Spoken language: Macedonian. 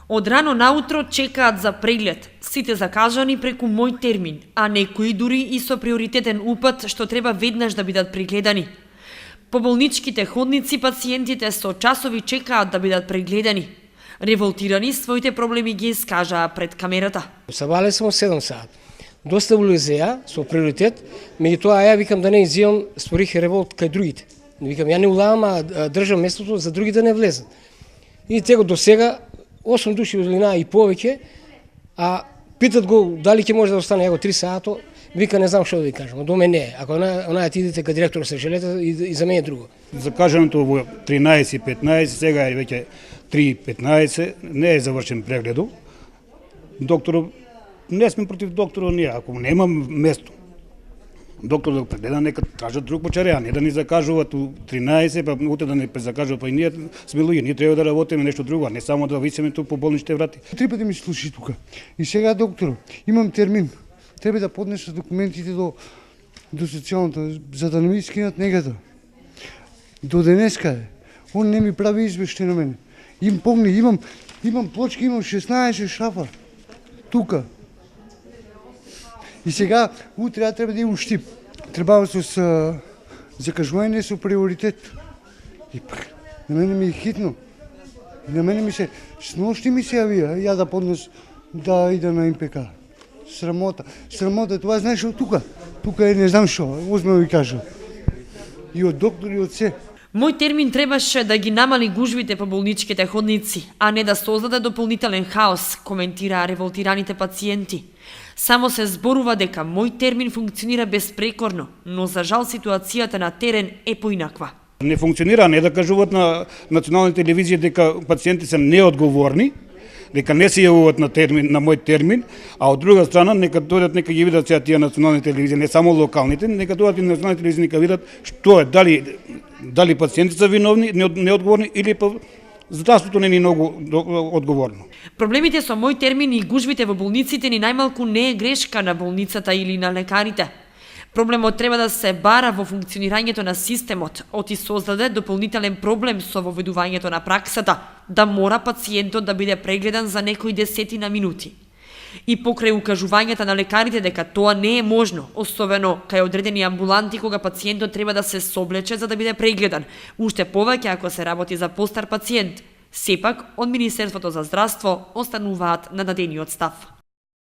Од рано наутро чекаат за преглед, сите закажани преку мој термин, а некои дури и со приоритетен упат што треба веднаш да бидат прегледани. По болничките ходници пациентите со часови чекаат да бидат прегледани. Револтирани своите проблеми ги искажаа пред камерата. Сабале смо 7 саат. Доставиле зеја со приоритет, меѓутоа ја викам да не изивам створих револт кај другите. Викам ја не улавам, а држам местото за другите да не влезат. И tego до сега 8 души или и повеќе, а питат го дали ќе може да остане его 3 сато, вика не знам што да ви кажам, до мене не е. Ако она ти идете кај директор се желете и за мене е друго. Закажаното во 13:15, сега е веќе 3:15, не е завршен прегледот. Докторот, не сме против докторот ние, ако немам место. Доктор да прегледа, нека тражат друг почареа, не да ни закажуваат у 13, па утре да не закажуваат, па и ние сме луѓе, ние треба да работиме нешто друго, не само да висиме ту по болничните врати. 3 пати ми слуши тука. И сега доктор, имам термин. Треба да поднеса документите до социјалната, за да не ми скинат негата. До денеска е. Он не ми прави извештај на мене. Им помни, имам плочки, имам 16 шафа. Тука. И сега, утре треба да имам штип. Треба со закажување со приоритет. И на мене ми е хитно. На мене ми се, сношти ми се јавија, ја да поднес, да иде на МПК. Срамота. Срамота, това знаеш од тука. Тука е не знам што, озме ви кажа. И од доктор и од се. Мој термин требаше да ги намали гужвите по болничките ходници, а не да создаде дополнителен хаос, коментираа револтираните пациенти. Само се зборува дека мој термин функционира безпрекорно, но за жал ситуацијата на терен е поинаква. Не функционира, не да кажуваат на националните телевизии дека пациенти се неодговорни, дека не се јавуваат на мој термин, а од друга страна нека дојдат, нека ги видат сега тие национални телевизии, не само локалните, нека дојдат и националните телевизии, нека видат што е, дали пациентите се виновни, неодговорни или па здравството не е многу одговорно. Проблемите со мој термин и гужвите во болниците ни најмалку не е грешка на болницата или на лекарите. Проблемот треба да се бара во функционирањето на системот, оти создаде дополнителен проблем со воведувањето на праксата, да мора пациентот да биде прегледан за некои десетина минути. И покрај укажувањата на лекарите дека тоа не е можно, особено кај одредени амбуланти кога пациентот треба да се соблече за да биде прегледан, уште повеќе ако се работи за постар пациент. Сепак, од Министерството за здравство остануваат на дадениот став.